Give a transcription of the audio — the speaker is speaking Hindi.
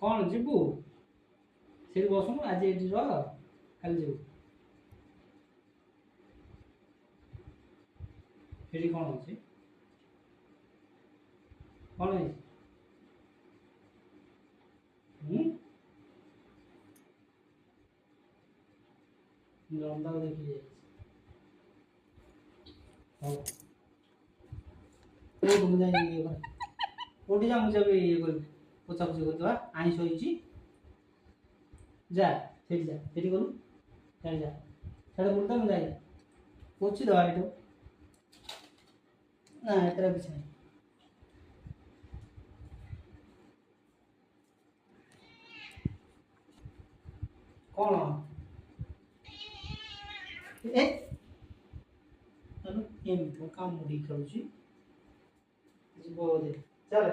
कौन जीवु से बसुन आज ये रह कल जीवु ये कौन अच्छे कौन है लंबा देखिए हो तो तुम जाए ये कर ओटी जा मुझे भी ये कर पोछा पोछी कर दवा आइस होईची जा सेठी जा सेठी करू चल जा साडे मुर्दा में जाए पोछी दवा एटो ना एतरा किछ नहीं कौन ए चलो एम तो काम मुड़ी करूची जी बोल दे चल